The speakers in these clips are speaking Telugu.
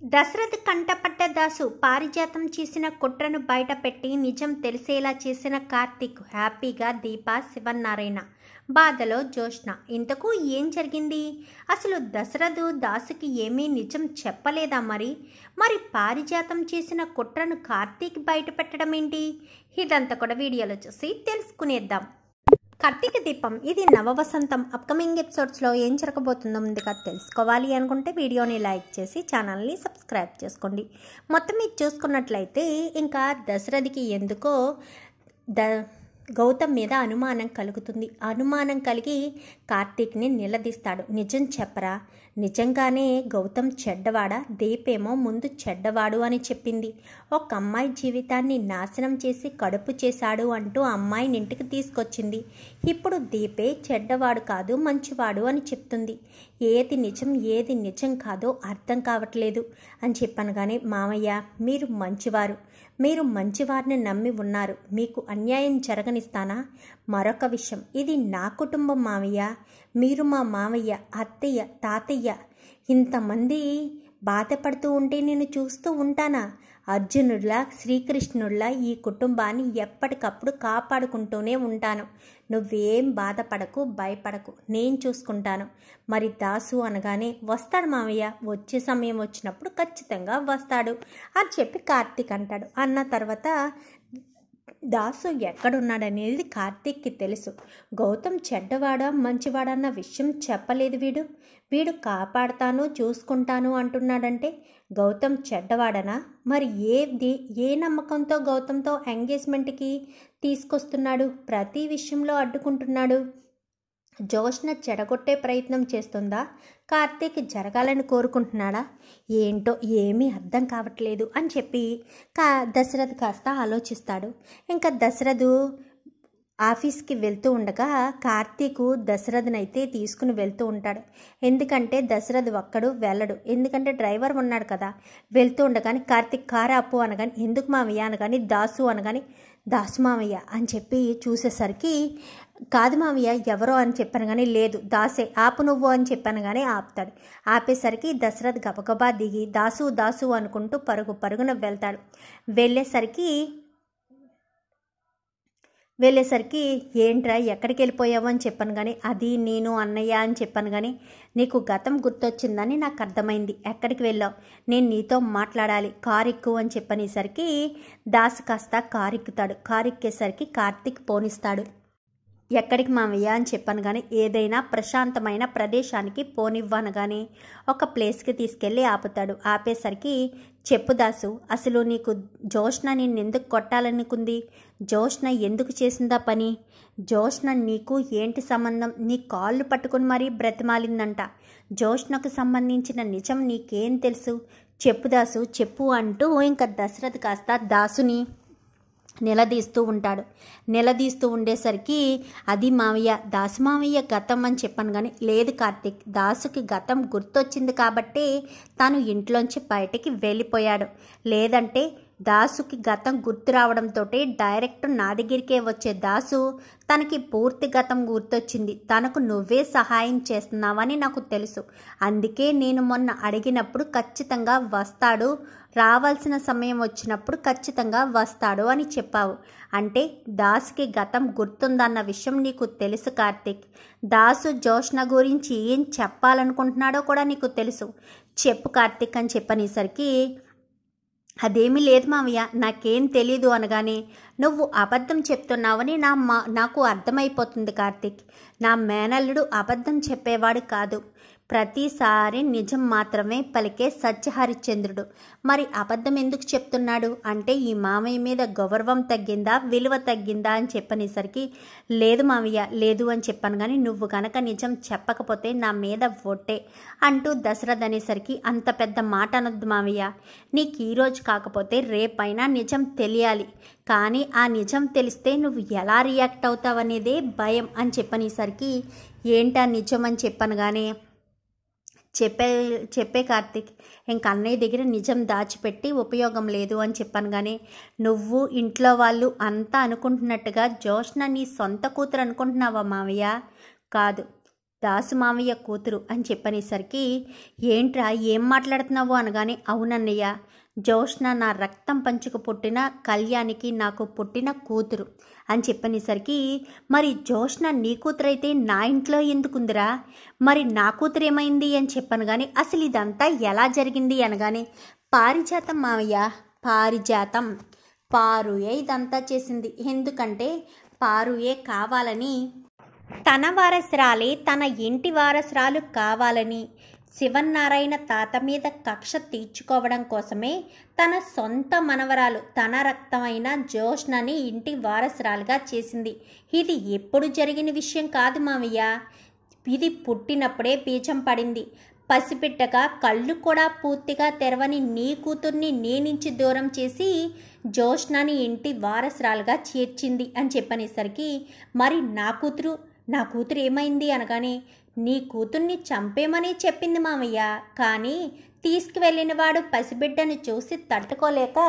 దశరథ్ కంటపడ్డ దాసు పారిజాతం చేసిన కుట్రను బయటపెట్టి నిజం తెలిసేలా చేసిన కార్తీక్, హ్యాపీగా దీప, శివనారాయణ, బాధలో జ్యోష్ణ. ఇంతకు ఏం జరిగింది? అసలు దశరథు దాసుకి ఏమీ నిజం చెప్పలేదా? మరి పారిజాతం చేసిన కుట్రను కార్తీక్ బయట పెట్టడం ఏంటి? ఇదంతా కూడా వీడియోలో చూసి తెలుసుకునేద్దాం. కార్తీక దీపం ఇది నవవసంతం అప్కమింగ్ ఎపిసోడ్స్లో ఏం జరగబోతుందో ముందుగా తెలుసుకోవాలి అనుకుంటే వీడియోని లైక్ చేసి ఛానల్ని సబ్స్క్రైబ్ చేసుకోండి. మొత్తం ఇది చూసుకున్నట్లయితే ఇంకా దశరథికి ఎందుకో గౌతమ్ మీద అనుమానం కలుగుతుంది. అనుమానం కలిగి కార్తీక్ని నిలదీస్తాడు. నిజం చెప్పరా, నిజంగానే గౌతమ్ చెడ్డవాడా? దీపేమో ముందు చెడ్డవాడు అని చెప్పింది. ఒక అమ్మాయి జీవితాన్ని నాశనం చేసి కడుపు చేశాడు అంటూ అమ్మాయిని ఇంటికి తీసుకొచ్చింది. ఇప్పుడు దీపే చెడ్డవాడు కాదు మంచివాడు అని చెప్తుంది. ఏది నిజం ఏది నిజం కాదో అర్థం కావట్లేదు అని చెప్పనగానే, మామయ్య మీరు మంచివారు, మీరు మంచివారిని నమ్మి ఉన్నారు, మీకు అన్యాయం జరగనిస్తానా? మరొక విషయం, ఇది నా కుటుంబం మామయ్య, మీరు మా మామయ్య, అత్తయ్య, తాతయ్య, ఇంతమంది బాధపడుతూ ఉంటే నేను చూస్తూ ఉంటానా? అర్జునుడిలా శ్రీకృష్ణుడిలా ఈ కుటుంబాన్ని ఎప్పటికప్పుడు కాపాడుకుంటూనే ఉంటాను. నువ్వేం బాధపడకు, భయపడకు, నేను చూసుకుంటాను. మరి దాసు అనగానే, వస్తాడు మామయ్య, వచ్చే సమయం వచ్చినప్పుడు ఖచ్చితంగా వస్తాడు అని చెప్పి కార్తీక్ అంటాడు. అన్న తర్వాత దాసు ఎక్కడున్నాడనేది కార్తీక్కి తెలుసు. గౌతమ్ చెడ్డవాడా మంచివాడా అన్న విషయం చెప్పలేదు వీడు కాపాడుతాను చూసుకుంటాను అంటున్నాడంటే గౌతమ్ చెడ్డవాడనా? మరి ఏ నమ్మకంతో గౌతమ్తో ఎంగేజ్మెంట్కి తీసుకొస్తున్నాడు? ప్రతి విషయంలో అడ్డుకుంటున్నాడు. జ్యోష్ణ చెడగొట్టే ప్రయత్నం చేస్తుందా? కార్తీక్ జరగాలని కోరుకుంటున్నాడా? ఏంటో ఏమీ అర్థం కావట్లేదు అని చెప్పి దశరథ్ కాస్త ఆలోచిస్తాడు. ఇంకా దశరథు ఆఫీస్కి వెళ్తూ ఉండగా కార్తీకు దశరథనైతే తీసుకుని వెళ్తూ ఉంటాడు. ఎందుకంటే దశరథ్ ఒక్కడు వెళ్ళడు, ఎందుకంటే డ్రైవర్ ఉన్నాడు కదా. వెళ్తూ ఉండగానే కార్తీక్ కారు ఆపు అనగాని, ఎందుకు మామయ్య అనగాని, దాసు అనగాని, దాసు మామయ్య అని చెప్పి చూసేసరికి, కాదు మామయ్య ఎవరో అని చెప్పాను కానీ, లేదు దాసే, ఆపు నువ్వు అని చెప్పాను కానీ ఆపుతాడు. ఆపేసరికి దశరథ్ గబగబా దిగి దాసు దాసు అనుకుంటూ పరుగున వెళ్తాడు. వెళ్ళేసరికి ఏంట్రా ఎక్కడికి వెళ్ళిపోయావు అని చెప్పాను కానీ, అది నేను అన్నయ్య అని చెప్పాను కానీ, నీకు గతం గుర్తొచ్చిందని నాకు అర్థమైంది. ఎక్కడికి వెళ్ళావు? నేను నీతో మాట్లాడాలి, కారు ఎక్కు అని చెప్పనేసరికి దాసు కాస్త కారు ఎక్కుతాడు. కారు ఎక్కేసరికి కార్తీక్ పోనిస్తాడు. ఎక్కడికి మామయ్య అని చెప్పాను కానీ, ఏదైనా ప్రశాంతమైన ప్రదేశానికి పోనివ్వను కానీ ఒక ప్లేస్కి తీసుకెళ్ళి ఆపుతాడు. ఆపేసరికి, చెప్పు దాసు, అసలు నీకు జ్యోష్ణ నిన్నెందుకు కొట్టాలనుకుంది? జ్యోష్ణ ఎందుకు చేసిందా పని? జ్యోష్ణ నీకు ఏంటి సంబంధం? నీ కాళ్ళు పట్టుకుని మరీ బ్రతిమాలిందంట. జ్యోష్ణకు సంబంధించిన నిజం నీకేం తెలుసు? చెప్పు దాసు చెప్పు అంటూ ఇంకా దశరథ్ కాస్త దాసుని నిలదీస్తూ ఉంటాడు. నిలదీస్తూ ఉండేసరికి, అది మామయ్య దాసు మామయ్య గతం అని చెప్పాను కానీ, లేదు కార్తీక్, దాసుకి గతం గుర్తొచ్చింది కాబట్టి తాను ఇంట్లోంచి బయటికి వెళ్ళిపోయాడు. లేదంటే దాసుకి గతం గుర్తు రావడంతో డైరెక్ట్ నా దగ్గరికే వచ్చే దాసు తనకి పూర్తి గతం గుర్తొచ్చింది. తనకు నువ్వే సహాయం చేస్తున్నావని నాకు తెలుసు. అందుకే నేను మొన్న అడిగినప్పుడు ఖచ్చితంగా వస్తాడు, రావాల్సిన సమయం వచ్చినప్పుడు ఖచ్చితంగా వస్తాడు అని చెప్పావు. అంటే దాసుకి గతం గుర్తుందన్న విషయం నీకు తెలుసు కార్తీక్. దాసు జ్యోష్ణ గురించి ఏం చెప్పాలనుకుంటున్నాడో కూడా నీకు తెలుసు. చెప్పు కార్తీక్ అని చెప్పనేసరికి, అదేమీ లేదు మామయ్య, నాకేం తెలీదు అనగానే, నువ్వు అబద్ధం చెప్తున్నావని నాకు అర్థమైపోతుంది కార్తీక్. నా మేనల్లుడు అబద్ధం చెప్పేవాడు కాదు, ప్రతిసారి నిజం మాత్రమే పలికే సత్యహరిశ్చంద్రుడు. మరి అబద్ధం ఎందుకు చెప్తున్నాడు అంటే, ఈ మామయ్య మీద గౌరవం తగ్గిందా, విలువ తగ్గిందా అని చెప్పనేసరికి, లేదు మామయ్య లేదు అని చెప్పాను కానీ, నువ్వు కనుక నిజం చెప్పకపోతే నా మీద ఒట్టే అంటూ దశరథ్ అనేసరికి, అంత పెద్ద మాట అనొద్దు మామయ్య, నీకు ఈరోజు కాకపోతే రేపైనా నిజం తెలియాలి. కానీ ఆ నిజం తెలిస్తే నువ్వు ఎలా రియాక్ట్ అవుతావనేదే భయం అని చెప్పనేసరికి, ఏంటా నిజం అని చెప్పాను కానీ, చెప్పే కార్తీక్, ఇంక అన్నయ్య దగ్గర నిజం దాచిపెట్టి ఉపయోగం లేదు అని చెప్పాను కానీ, నువ్వు ఇంట్లో వాళ్ళు అంతా అనుకుంటున్నట్టుగా జ్యోష్ణ నీ సొంత కూతురు అనుకుంటున్నావా మావయ్య? కాదు, దాసు మామయ్య కూతురు అని చెప్పనేసరికి, ఏంట్రా ఏం మాట్లాడుతున్నావు అనగానే, అవునన్నయ్య, జోష్న నా రక్తం పంచుకు పుట్టిన కళ్యాణికి నాకు పుట్టిన కూతురు అని చెప్పనేసరికి, మరి జోష్న నీ కూతురైతే నా ఇంట్లో ఎందుకుందిరా, మరి నా కూతురు ఏమైంది అని చెప్పను కానీ, అసలు ఇదంతా ఎలా జరిగింది అనగానే, పారిజాతం మామయ్య, పారిజాతం, పారుయే ఇదంతా చేసింది. ఎందుకంటే పారుయే కావాలని, తన వారసురాలే తన ఇంటి వారసురాలు కావాలని శివన్నారాయణ తాత మీద కక్ష తీర్చుకోవడం కోసమే తన సొంత మనవరాలు, తన రక్తమైన జోష్నని ఇంటి వారసురాలుగా చేసింది. ఇది ఎప్పుడు జరిగిన విషయం కాదు మామయ్య, ఇది పుట్టినప్పుడే బీజం పడింది. పసిబిడ్డగా కళ్ళు కూడా పూర్తిగా తెరవని నీ కూతుర్ని నేనించి దూరం చేసి జోష్నని ఇంటి వారసురాలుగా చేర్చింది అని చెప్పనేసరికి, మరి నా కూతురు ఏమైంది అనగానే, నీ కూతుర్ని చంపేమని చెప్పింది మామయ్య, కానీ తీసుకువెళ్ళిన వాడు పసిబిడ్డను చూసి తట్టుకోలేక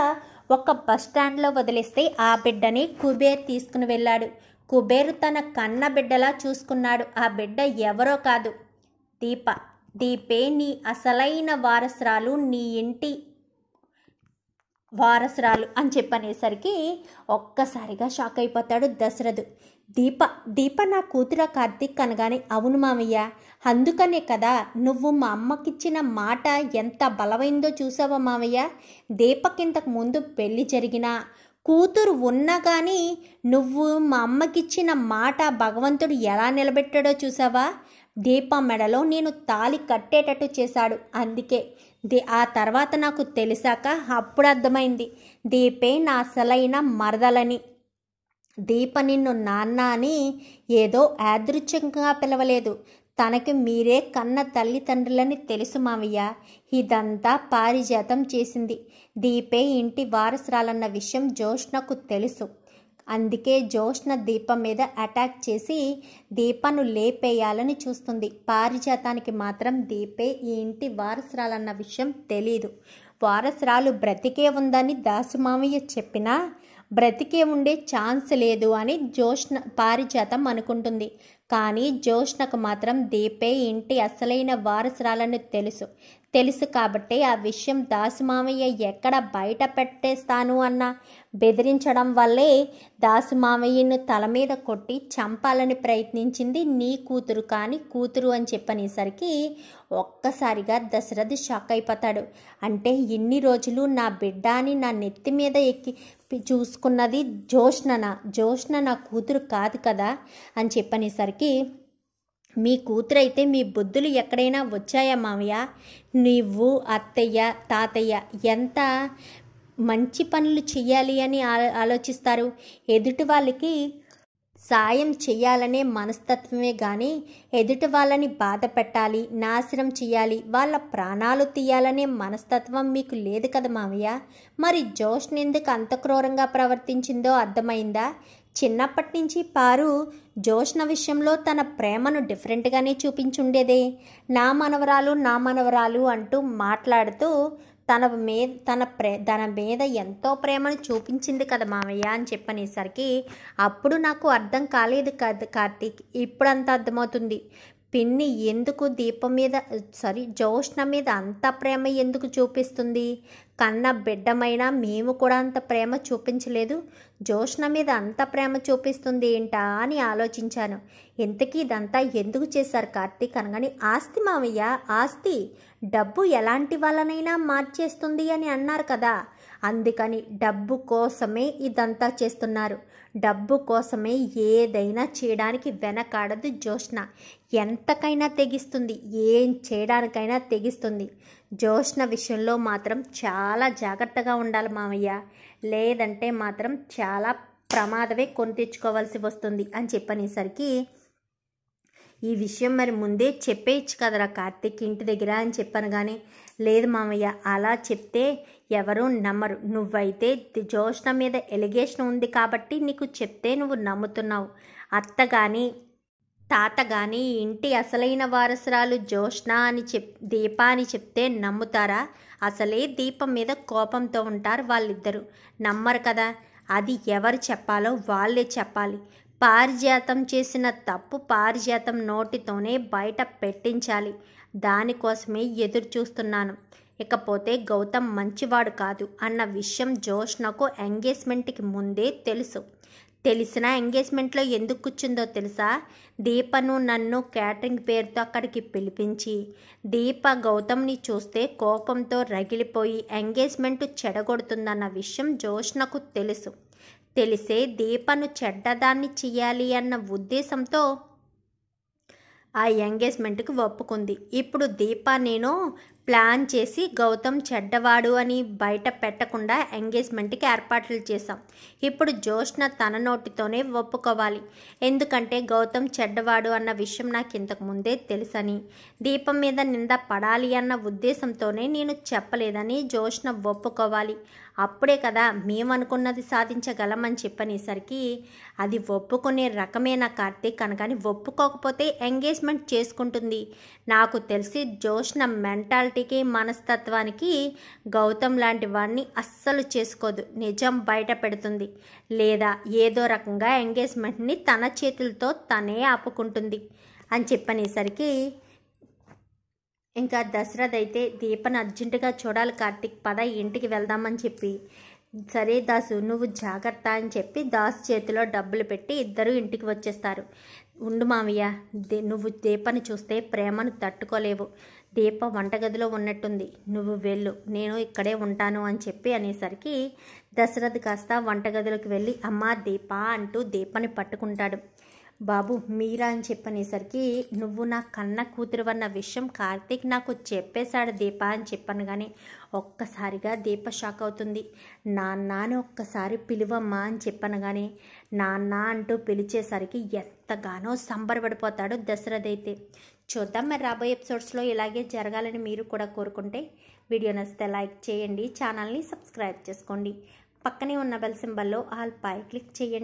ఒక బస్టాండ్లో వదిలేస్తే ఆ బిడ్డని కుబేర్ తీసుకుని వెళ్ళాడు. కుబేరు తన కన్న బిడ్డలా చూసుకున్నాడు. ఆ బిడ్డ ఎవరో కాదు, దీపే నీ అసలైన వారసురాలు, నీ ఇంటి వారసురాలు అని చెప్పనేసరికి ఒక్కసారిగా షాక్ అయిపోతాడు దశరథు. దీప నా కూతుర కార్తీక్ అనగానే, అవును మామయ్య, అందుకనే కదా నువ్వు మా అమ్మకిచ్చిన మాట ఎంత బలమైందో చూసావా మామయ్య. దీపకింతకు ముందు పెళ్లి జరిగినా కూతురు ఉన్నా కానీ నువ్వు మా అమ్మకిచ్చిన మాట భగవంతుడు ఎలా నిలబెట్టాడో చూసావా. దీప మెడలో నేను తాళి కట్టేటట్టు చేశాడు. అందుకే ఆ తర్వాత నాకు తెలిసాక అప్పుడు అర్థమైంది దీపే నా అసలైన మరదలని. దీప నిన్ను నాన్న అని ఏదో యాదృచ్ఛికంగా పిలవలేదు, తనకి మీరే కన్న తల్లిదండ్రులని తెలుసు మావయ్య. ఇదంతా పారిజాతం చేసింది. దీపే ఇంటి వారసురాలన్న విషయం జోష్నకు తెలుసు. అందుకే జోష్న దీప మీద అటాక్ చేసి దీపను లేపేయాలని చూస్తుంది. పారిజాతానికి మాత్రం దీపే ఈ ఇంటి వారసురాలన్న విషయం తెలీదు. వారసురాలు బ్రతికే ఉందని దాసుమామయ్య చెప్పినా బ్రతికే ఉండే ఛాన్స్ లేదు అని పారిజాతం అనుకుంటుంది. కానీ జోష్నకు మాత్రం దీపే ఇంటి అసలైన వారసురాలని తెలుసు కాబట్టి ఆ విషయం దాసుమామయ్య ఎక్కడ బయట పెట్టేస్తాను అన్న బెదిరించడం వల్లే దాసుమామయ్యను తల మీద కొట్టి చంపాలని ప్రయత్నించింది నీ కూతురు. కానీ కూతురు అని చెప్పనేసరికి ఒక్కసారిగా దశరథ్ షాక్ అయిపోతాడు. అంటే ఇన్ని రోజులు నా బిడ్డ అని నా నెత్తి మీద ఎక్కి చూసుకున్నది జోష్న నా కూతురు కాదు కదా అని చెప్పనేసరికి, మీ కూతురైతే మీ బుద్ధులు ఎక్కడైనా వచ్చాయా మావయ్య? నువ్వు అత్తయ్య తాతయ్య ఎంత మంచి పనులు చెయ్యాలి అని ఆలోచిస్తారు. ఎదుటి వాళ్ళకి సాయం చెయ్యాలనే మనస్తత్వమే కానీ ఎదుటి వాళ్ళని బాధ పెట్టాలి, నాశనం చెయ్యాలి, వాళ్ళ ప్రాణాలు తీయాలనే మనస్తత్వం మీకు లేదు కదా మావయ్య. మరి జోష్న ఎందుకు అంత క్రూరంగా ప్రవర్తించిందో అర్థమైందా? చిన్నప్పటి నుంచి పారు జోష్న విషయంలో తన ప్రేమను డిఫరెంట్గానే చూపించుండేదే. నా మనవరాలు అంటూ మాట్లాడుతూ తన మీద ఎంతో ప్రేమను చూపించింది కదా మామయ్య అని చెప్పనేసరికి అప్పుడు నాకు అర్థం కాలేదు కార్తీక్, ఇప్పుడంతా అర్థమవుతుంది. పిన్ని ఎందుకు జోష్న మీద అంత ప్రేమ ఎందుకు చూపిస్తుంది? కన్న బిడ్డమైనా మేము కూడా అంత ప్రేమ చూపించలేదు, జోష్న మీద అంత ప్రేమ చూపిస్తుంది ఏంటా అని ఆలోచించాను. ఇంతకీ ఇదంతా ఎందుకు చేశారు కార్తీక్ అనగానే, ఆస్తి మామయ్య, ఆస్తి డబ్బు ఎలాంటి వాళ్ళనైనా మార్చేస్తుంది అని అన్నారు కదా, అందుకని డబ్బు కోసమే ఇదంతా చేస్తున్నారు. డబ్బు కోసమే ఏదైనా చేయడానికి వెనకాడదు జోష్న. ఎంతకైనా తెగిస్తుంది, ఏం చేయడానికైనా తెగిస్తుంది. జోష్న విషయంలో మాత్రం చాలా జాగ్రత్తగా ఉండాలి మామయ్య, లేదంటే మాత్రం చాలా ప్రమాదమే కొని తెచ్చుకోవాల్సి వస్తుంది అని చెప్పనేసరికి, ఈ విషయం మరి ముందే చెప్పేయచ్చు కదరా కార్తీక్ ఇంటి దగ్గర అని చెప్పాను. కానీ లేదు మామయ్య, అలా చెప్తే ఎవరూ నమ్మరు. నువ్వైతే జోష్న మీద ఎలిగేషన్ ఉంది కాబట్టి నీకు చెప్తే నువ్వు నమ్ముతున్నావు. అత్త కానీ తాత కానీ ఇంటి అసలైన వారసురాలు జోష్న అని దీప అని చెప్తే నమ్ముతారా? అసలే దీపం మీద కోపంతో ఉంటారు వాళ్ళిద్దరూ, నమ్మరు కదా. అది ఎవరు చెప్పాలో వాళ్ళే చెప్పాలి. పారిజాతం చేసిన తప్పు పారిజాతం నోటితోనే బయట పెట్టించాలి. దానికోసమే ఎదురు చూస్తున్నాను. ఇకపోతే గౌతమ్ మంచివాడు కాదు అన్న విషయం జోష్నకు ఎంగేజ్మెంట్కి ముందే తెలుసు. తెలిసినా ఎంగేజ్మెంట్లో ఎందుకు కూర్చుందో తెలుసా? దీపను నన్ను క్యాటరింగ్ పేరుతో అక్కడికి పిలిపించి దీప గౌతమ్ని చూస్తే కోపంతో రగిలిపోయి ఎంగేజ్మెంట్ చెడగొడుతుందన్న విషయం జోష్నకు తెలుసు. తెలిసే దీపను చెడ్డదాన్ని చెయ్యాలి అన్న ఉద్దేశంతో ఆ ఎంగేజ్మెంట్కి ఒప్పుకుంది. ఇప్పుడు దీప నేను ప్లాన్ చేసి గౌతమ్ చెడ్డవాడు అని బయట పెట్టకుండా ఎంగేజ్మెంట్కి ఏర్పాట్లు చేశాం. ఇప్పుడు జోష్న తన నోటితోనే ఒప్పుకోవాలి. ఎందుకంటే గౌతమ్ చెడ్డవాడు అన్న విషయం నాకు ఇంతకు ముందే తెలుసని, దీపం మీద నింద పడాలి అన్న ఉద్దేశంతోనే నేను చెప్పలేదని జోష్న ఒప్పుకోవాలి. అప్పుడే కదా మేమనుకున్నది సాధించగలమని చెప్పనేసరికి అది ఒప్పుకునే రకమేనా కార్తీక్ అనగాని ఒప్పుకోకపోతే ఎంగేజ్మెంట్ చేసుకుంటుంది. నాకు తెలిసి జోష్న మెంటాలిటీకి మనస్తత్వానికి గౌతమ్ లాంటి వాడిని అస్సలు చేసుకోదు. నిజం బయట పెడుతుంది లేదా ఏదో రకంగా ఎంగేజ్మెంట్ని తన చేతులతో తనే ఆపుకుంటుంది అని చెప్పనేసరికి ఇంకా దశరథ్ అయితే దీపను అర్జెంటుగా చూడాలి కార్తీక్, పద ఇంటికి వెళ్దామని చెప్పి, సరే దాసు నువ్వు జాగ్రత్త అని చెప్పి దాసు చేతిలో డబ్బులు పెట్టి ఇద్దరు ఇంటికి వచ్చేస్తారు. ఉండు మామయ్య, నువ్వు దీపని చూస్తే ప్రేమను తట్టుకోలేవు. దీప వంటగదిలో ఉన్నట్టుంది, నువ్వు వెళ్ళు, నేను ఇక్కడే ఉంటాను అని చెప్పి అనేసరికి దశరథ్ కాస్త వంటగదిలోకి వెళ్ళి అమ్మా దీప అంటూ దీపని పట్టుకుంటాడు. బాబు మీరా అని చెప్పనేసరికి నువ్వు నా కన్న కూతురువన్న విషయం కార్తీక్ నాకు చెప్పేశాడు దీప అని చెప్పాను. కానీ ఒక్కసారిగా దీప షాక్ అవుతుంది. నాన్న అని ఒక్కసారి పిలువమ్మా అని చెప్పాను. కానీ నాన్న అంటూ పిలిచేసరికి ఎంతగానో సంబరపడిపోతాడు దశరథ్ అయితే. చూద్దాం మరి రాబోయే ఎపిసోడ్స్లో ఇలాగే జరగాలని మీరు కూడా కోరుకుంటే వీడియో నచ్చితే లైక్ చేయండి, ఛానల్ని సబ్స్క్రైబ్ చేసుకోండి, పక్కనే ఉన్న బెల్ సింబల్లో ఆల్ పై క్లిక్ చేయండి.